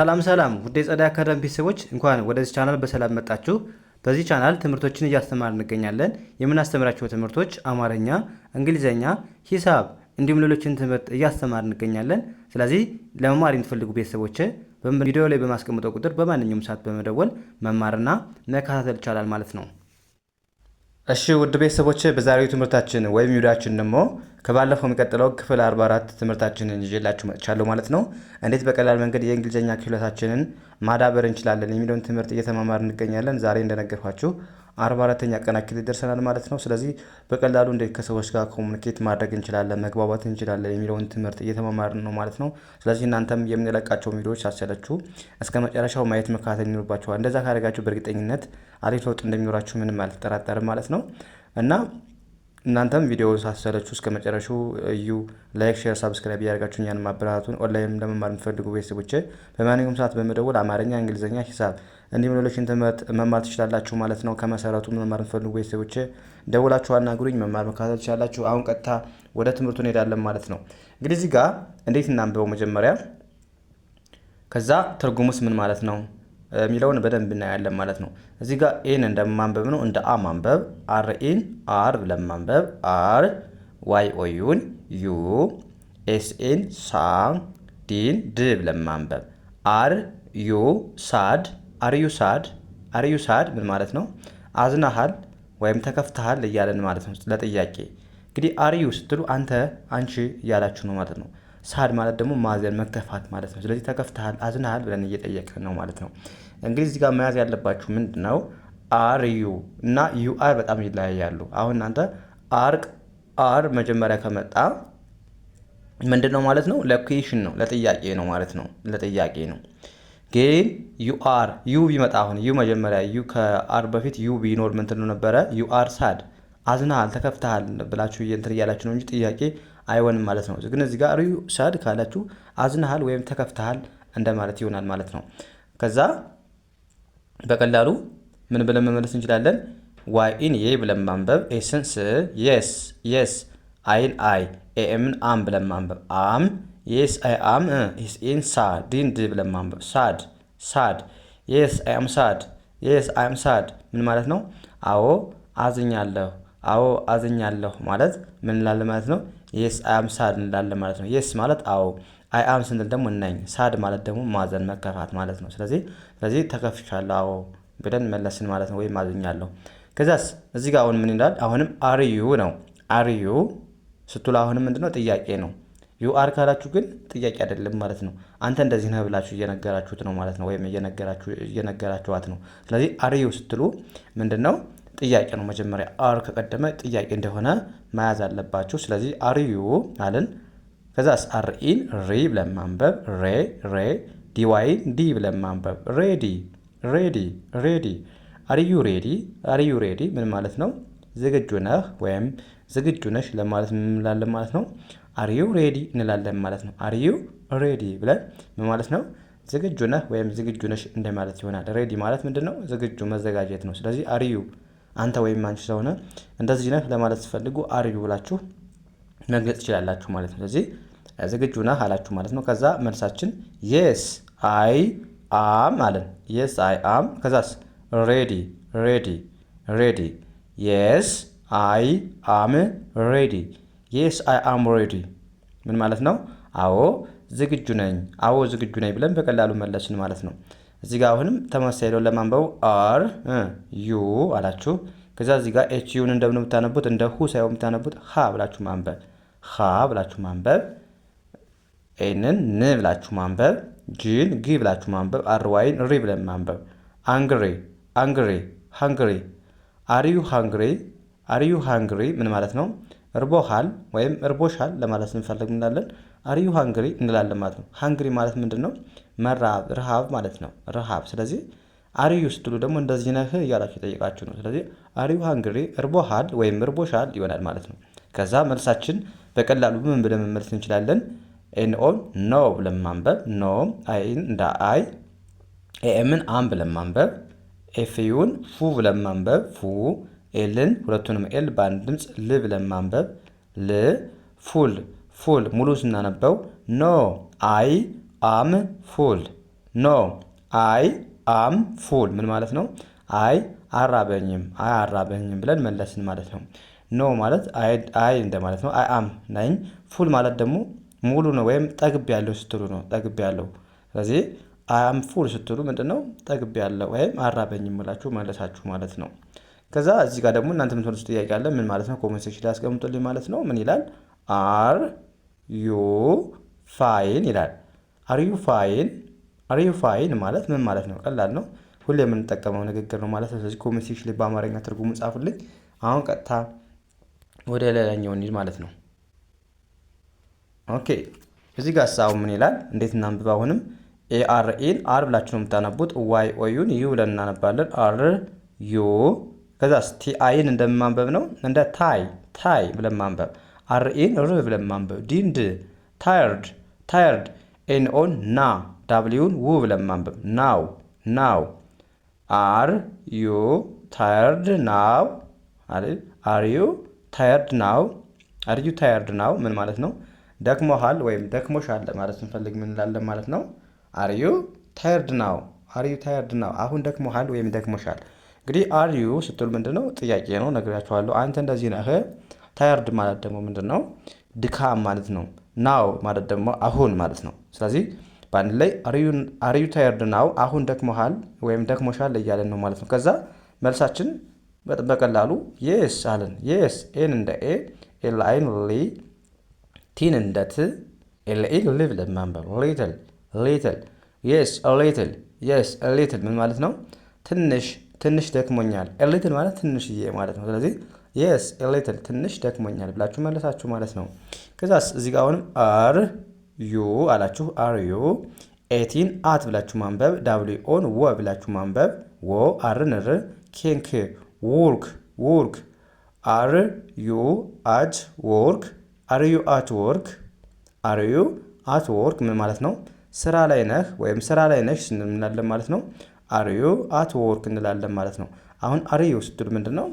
ሰላም ውድ የጸዳይ አካዳሚ ቤተሰቦች እንኳን ወደዚህ ቻናል በሰላም መጣችሁ። በዚህ ቻናል ትምህርቶችን እያስተማርን እንገኛለን። የምናስተምራቸው ትምህርቶች አማርኛ፣ እንግሊዘኛ፣ ሂሳብ እንዲሁም ሌሎችን ትምህርት እያስተማርን እንገኛለን። ስለዚህ ለመማር የምትፈልጉ ቤተሰቦች ቪዲዮ ላይ በማስቀምጠው ቁጥር በማንኛውም ሰዓት በመደወል መማርና መከታተል ይቻላል ማለት ነው። እሺ ውድ ቤተሰቦች በዛሬው ትምህርታችን ወይም ቪዲዮአችን ደግሞ ከባለፈው የሚቀጥለው ክፍል 44 ትምህርታችንን ይዤላችሁ መጥቻለሁ ማለት ነው። እንዴት በቀላል መንገድ የእንግሊዘኛ ክህሎታችንን ማዳበር እንችላለን የሚለውን ትምህርት እየተማማርን እንገኛለን። ዛሬ እንደነገርኳችሁ 44ኛ ቀናችን ላይ ደርሰናል ማለት ነው። ስለዚህ በቀላሉ እንዴት ከሰዎች ጋር ኮሙኒኬት ማድረግ እንችላለን፣ መግባባት እንችላለን የሚለውን ትምህርት እየተማማርን ነው ማለት ነው። ስለዚህ እናንተም የምንለቃቸው ቪዲዮዎች ሳሰለችሁ እስከ መጨረሻው ማየት መከታተል ይኖርባችኋል። እንደዛ ካደረጋችሁ በእርግጠኝነት አሪፍ ለውጥ እንደሚኖራችሁ ምንም አልጠራጠርም ማለት ነው። እና እናንተም ቪዲዮ ሳሰለችሁ እስከ መጨረሻው እዩ። ላይክ፣ ሼር፣ ሰብስክራይብ ያደርጋችሁ እኛን ማበረታቱን ኦንላይን ለመማር የምትፈልጉ ቤተሰቦች በማንኛውም ሰዓት በመደወል አማርኛ፣ እንግሊዘኛ፣ ሂሳብ እንዲሁም ሌሎችን ትምህርት መማር ትችላላችሁ ማለት ነው። ከመሰረቱ መማር የምትፈልጉ ቤተሰቦች ደውላችሁ አናግሩኝ፣ መማር መከታተል ትችላላችሁ። አሁን ቀጥታ ወደ ትምህርቱ እንሄዳለን ማለት ነው። እንግዲህ እዚህ ጋር እንዴት እናንብበው መጀመሪያ፣ ከዛ ትርጉሙስ ምን ማለት ነው የሚለውን በደንብ እናያለን ማለት ነው። እዚህ ጋር ኤን እንደማንበብ ነው፣ እንደ አ ማንበብ፣ አር ኢን አር ብለን ማንበብ፣ አር ዋይ ኦዩን ዩ፣ ኤስ ኤን ሳ፣ ዲን ድ ብለን ማንበብ፣ አር ዩ ሳድ፣ አር ዩ ሳድ፣ አር ዩ ሳድ ምን ማለት ነው? አዝናሃል ወይም ተከፍተሃል እያለን ማለት ነው። ለጥያቄ እንግዲህ አር ዩ ስትሉ አንተ አንቺ እያላችሁ ነው ማለት ነው። ሳድ ማለት ደግሞ ማዘን መከፋት ማለት ነው። ስለዚህ ተከፍተሃል አዝናሃል ብለን እየጠየቅን ነው ማለት ነው። እንግዲህ እዚህ ጋር መያዝ ያለባችሁ ምንድነው? አር ዩ እና ዩ አር በጣም ይለያያሉ። አሁን እናንተ አር መጀመሪያ ከመጣ ምንድነው ማለት ነው? ለኩዌሽን ነው፣ ለጥያቄ ነው ማለት ነው። ለጥያቄ ነው። ግን ዩ አር ዩ ቢመጣ አሁን ዩ መጀመሪያ ዩ ከአር በፊት ዩ ቢኖር ምንድነው ነበረ? ዩ አር ሳድ አዝናሃል ተከፍተሃል ብላችሁ እንትን እያላችሁ ነው እንጂ ጥያቄ አይሆንም ማለት ነው። ግን እዚህ ጋር አር ዩ ሳድ ካላችሁ አዝናሃል ወይም ተከፍተሃል እንደማለት ይሆናል ማለት ነው። ከዛ በቀላሉ ምን ብለን መመለስ እንችላለን? ዋይ ኢን የ ብለን ማንበብ፣ ኤስን ስ፣ የስ አይን አይ፣ ኤምን አም ብለን ማንበብ፣ አም የስ አይ አም፣ ኤስ ኢን ሳ፣ ዲን ድ ብለን ማንበብ፣ ሳድ የስ አይ አም ሳድ፣ የስ አይ አም ሳድ ምን ማለት ነው? አዎ አዝኛለሁ ማለት ምን እንላለን ማለት ነው? የስ አይ አም ሳድ እንላለን ማለት ነው። የስ ማለት አዎ፣ አይ አም ስንል ደግሞ ነኝ፣ ሳድ ማለት ደግሞ ማዘን መከፋት ማለት ነው። ስለዚህ ተከፍቻለሁ አዎ ብለን መለስን ማለት ነው፣ ወይም አዝኛለሁ። ከዛስ እዚህ ጋር አሁን ምን ይላል? አሁንም አር ዩ ነው። አር ዩ ስትሉ አሁንም ምንድነው? ጥያቄ ነው። ዩ አር ካላችሁ ግን ጥያቄ አይደለም ማለት ነው። አንተ እንደዚህ ነህ ብላችሁ እየነገራችሁት ነው ማለት ነው፣ ወይም እየነገራችኋት ነው። ስለዚህ አር ዩ ስትሉ ምንድነው? ጥያቄ ነው። መጀመሪያ አር ከቀደመ ጥያቄ እንደሆነ መያዝ አለባችሁ። ስለዚህ አር ዩ አለን። ከዛስ አር ኢን ሪ ብለን ማንበብ፣ ሬ ዲዋይን ዲ ብለን ማንበብ፣ ሬዲ አር ዩ ሬዲ ምን ማለት ነው? ዝግጁ ነህ ወይም ዝግጁ ነሽ ለማለት እንላለን ማለት ነው። አር ዩ ሬዲ እንላለን ማለት ነው። አር ዩ ሬዲ ብለን ምን ማለት ነው? ዝግጁ ነህ ወይም ዝግጁ ነሽ እንደማለት ይሆናል። ሬዲ ማለት ምንድነው? ዝግጁ መዘጋጀት ነው። ስለዚህ አር ዩ አንተ ወይም አንቺ ስለሆነ እንደዚህ ነህ ለማለት ስትፈልጉ አር ዩ ብላችሁ መግለጽ ትችላላችሁ ማለት ነው። ስለዚህ ዝግጁ ነህ አላችሁ ማለት ነው። ከዛ መልሳችን የስ አይ አም አለን። የስ አይ አም። ከዛስ ሬዲ የስ አይ አም ሬዲ። የስ አይ አም ሬዲ ምን ማለት ነው? አዎ ዝግጁ ነኝ ብለን በቀላሉ መለስን ማለት ነው። እዚህ ጋር አሁንም ተመሳሳይ ነው ለማንበቡ አር ዩ አላችሁ። ከዛ እዚህ ጋር ኤች ዩን እንደምን የምታነቡት እንደ ሁ ሳይሆን የምታነቡት ሀ ብላችሁ ማንበብ፣ ኤንን ን ብላችሁ ማንበብ፣ ጂን ግ ብላችሁ ማንበብ፣ አር ዋይን ሪ ብለን ማንበብ፣ ሃንግሪ አር ዩ ሃንግሪ ምን ማለት ነው? እርቦሃል ወይም እርቦሻል ለማለት ስንፈልግ እንላለን አር ዩ ሃንግሪ እንላለን ማለት ነው። ሃንግሪ ማለት ምንድነው? መራብ፣ ረሃብ ማለት ነው። ረሃብ። ስለዚህ አር ዩ ስትሉ ደግሞ እንደዚህ ነህ እያላችሁ የጠየቃችሁ ነው። ስለዚህ አር ዩ ሃንግሪ እርቦሃል ወይም እርቦሻል ይሆናል ማለት ነው። ከዛ መልሳችን በቀላሉ ምን ብለን መመለስ እንችላለን? ኤን ኦ ኖ ብለን ማንበብ፣ ኖ አይን እንደ አይ፣ ኤምን አም ብለን ማንበብ፣ ኤፍ ዩን ፉ ብለን ማንበብ፣ ፉ ኤልን ሁለቱንም ኤል በአንድ ድምፅ ል ብለን ማንበብ፣ ል ፉል ሙሉ ስናነበው ኖ አይ አም ፉል ኖ አይ አም ፉል ምን ማለት ነው? አይ አራበኝም ብለን መለስን ማለት ነው። ኖ ማለት አይ እንደማለት ነው። አይ አም ነኝ። ፉል ማለት ደግሞ ሙሉ ነው ወይም ጠግቤያለሁ ስትሉ ነው። ጠግቤያለሁ። ስለዚህ አይ አም ፉል ስትሉ ምንድነው? ጠግቤያለሁ ወይም አራበኝም ብላችሁ መለሳችሁ ማለት ነው። ከዛ እዚህ ጋር ደግሞ እናንተ የምትመልሱት ጥያቄ አለ። ምን ማለት ነው? ኮሜንት ሴክሽን ላይ አስቀምጡልኝ ማለት ነው። ምን ይላል? አር ዩ ፋይን ይላል። አር ዩ ፋይን ማለት ምን ማለት ነው? ቀላል ነው። ሁሌ የምንጠቀመው ንግግር ነው ማለት ነው። ስለዚህ ኮሜንት ሴክሽን ላይ በአማርኛ ትርጉሙ ጻፉልኝ። አሁን ቀጥታ ወደ ሌላኛው እንሂድ ማለት ነው። ኦኬ እዚህ ጋር ሳው ምን ይላል? እንዴት እናንብብ? አሁንም ኤአርኤን አር ብላችሁ ነው የምታነቡት። ዋይ ኦዩን ዩ ብለን እናነባለን። አር ዩ ከዛስ ቲአይን እንደማንበብ ነው። እንደ ታይ ብለን ማንበብ። አርኤን ር ብለን ማንበብ። ዲንድ ታየርድ ኤንኦን ና ዳብሊውን ው ብለን ማንበብ። ናው አር ዩ ታየርድ ናው አይደል? አር ዩ ታየርድ ናው ምን ማለት ነው? ደክሞሃል ወይም ደክሞሻል ማለት እንፈልግ ምን እንላለን ማለት ነው? አር ዩ ታየርድ ናው አሁን ደክሞሃል ወይም ደክሞሻል። እንግዲህ አር ዩ ስትሉ ምንድነው? ጥያቄ ነው፣ ነግራችኋለሁ። አንተ እንደዚህ ነህ። ታየርድ ማለት ደግሞ ምንድነው? ድካም ማለት ነው። ናው ማለት ደግሞ አሁን ማለት ነው። ስለዚህ በአንድ ላይ አር ዩ ታየርድ ናው አሁን ደክሞሃል ወይም ደክሞሻል እያለን ነው ማለት ነው። ከዛ መልሳችን በቀላሉ የስ አለን። የስ ኤን እንደ ኤ ኤል አይን ሊ ቲን እንደ ት ኤል ኤል ሊ ብለን ማንበብ። ሊትል የስ ሊትል ምን ማለት ነው? ትንሽ ደክሞኛል። ሊትል ማለት ትንሽዬ ማለት ነው። ስለዚህ የስ ሊትል ትንሽ ደክሞኛል ብላችሁ መለሳችሁ ማለት ነው። ከዛስ እዚህ ጋር አሁንም አር ዩ አላችሁ። አር ዩ ኤቲን አት ብላችሁ ማንበብ። ዳብሊ ኦን ወ ብላችሁ ማንበብ። ወ አርን ር ኬንክ ውርክ አር ዩ አት ወርክ አር ዩ አት ወርክ ምን ማለት ነው? ስራ ላይ ነህ ወይም ስራ ላይ ነሽ እንላለን ማለት ነው። አር ዩ አት ወርክ እንላለን ማለት ነው። አሁን አር ዩ ስትሉ ምንድን ነው?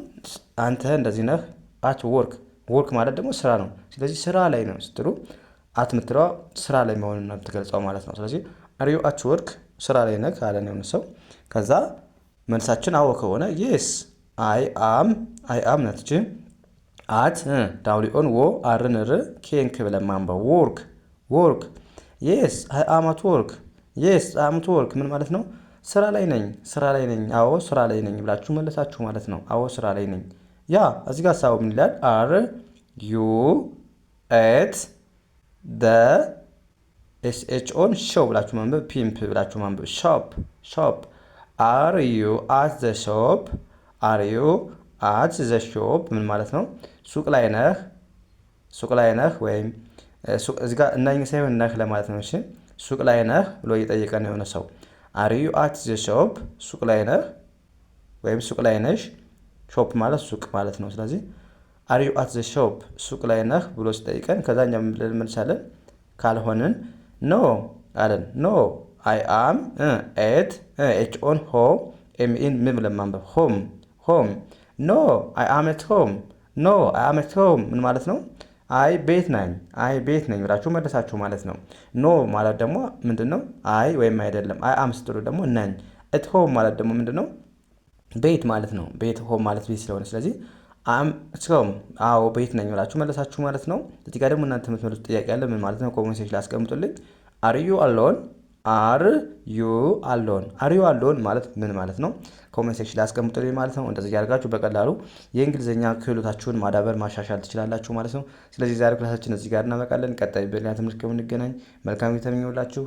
አንተ እንደዚህ ነህ። አት ወርክ ማለት ደግሞ ስራ ነው። ስለዚህ ስራ ላይ ነው ስትሉ አት ምትለዋ ስራ ላይ መሆኑን ነው የምትገልጸው ማለት ነው። ስለዚህ አር ዩ አት ወርክ ስራ ላይ ነህ አለን የሆነ ሰው። ከዛ መልሳችን አዎ ከሆነ የስ አይ አም ነትች አት ዳብሊ ኦን ወ አርን ር ኬንክ ብለን ማንበብ። ወርክ የስ አይ አም አት ወርክ ምን ማለት ነው? ስራ ላይ ነኝ። አዎ ስራ ላይ ነኝ ብላችሁ መለሳችሁ ማለት ነው። አዎ ስራ ላይ ነኝ። ያ እዚህ ጋር ሀሳቡ ምን ይላል? አር ዩ ኤት ደ ኤስኤች ኦን ሾው ብላችሁ ማንበብ። ፒምፕ ብላችሁ ማንበብ። ሾፕ አር ዩ አት ዘ ሾፕ ምን ማለት ነው? ሱቅ ላይ ነህ ወይም እዚህ ጋር እናኝ ሳይሆን ነህ ለማለት ነው። እሺ ሱቅ ላይ ነህ ብሎ እየጠየቀን የሆነ ሰው አር ዩ አት ዘ ሾፕ ሱቅ ላይ ነህ ወይም ሱቅ ላይ ነሽ። ሾፕ ማለት ሱቅ ማለት ነው። ስለዚህ አር ዩ አት ዘ ሾፕ ሱቅ ላይ ነህ ብሎ ሲጠይቀን ከዛ እኛ እንመልሳለን። ካልሆንን ኖ አለን። ኖ አይ አም ኤት ኤች ኦን ሆም ኤምኢን ምን ብለን ማንበብ። ሆም ኖ አይ አም ኤት ሆም ምን ማለት ነው? አይ ቤት ነኝ ብላችሁ መለሳችሁ ማለት ነው። ኖ ማለት ደግሞ ምንድነው? አይ ወይም አይደለም። አይ አም ስትሉ ደግሞ ነኝ። ኤት ሆም ማለት ደግሞ ምንድነው? ቤት ማለት ነው። ቤት ሆም ማለት ቤት ስለሆነ ስለዚህ አም ሆም አዎ ቤት ነኝ ብላችሁ መለሳችሁ ማለት ነው። እዚህ ጋር ደግሞ እናንተ የምትመልሱት ጥያቄ አለ። ምን ማለት ነው? ኮሜንት ሴክሽን ላይ አስቀምጡልኝ። አር ዩ አሎን ማለት ምን ማለት ነው? ኮሜንት ሴክሽን ላይ አስቀምጡልኝ ማለት ነው። እንደዚህ ያደርጋችሁ በቀላሉ የእንግሊዝኛ ክህሎታችሁን ማዳበር ማሻሻል ትችላላችሁ ማለት ነው። ስለዚህ ዛሬ ክላሳችን እዚህ ጋር እናበቃለን። ቀጣይ በሌላ ትምህርት ከምንገናኝ መልካም ጊዜ ተመኘሁላችሁ።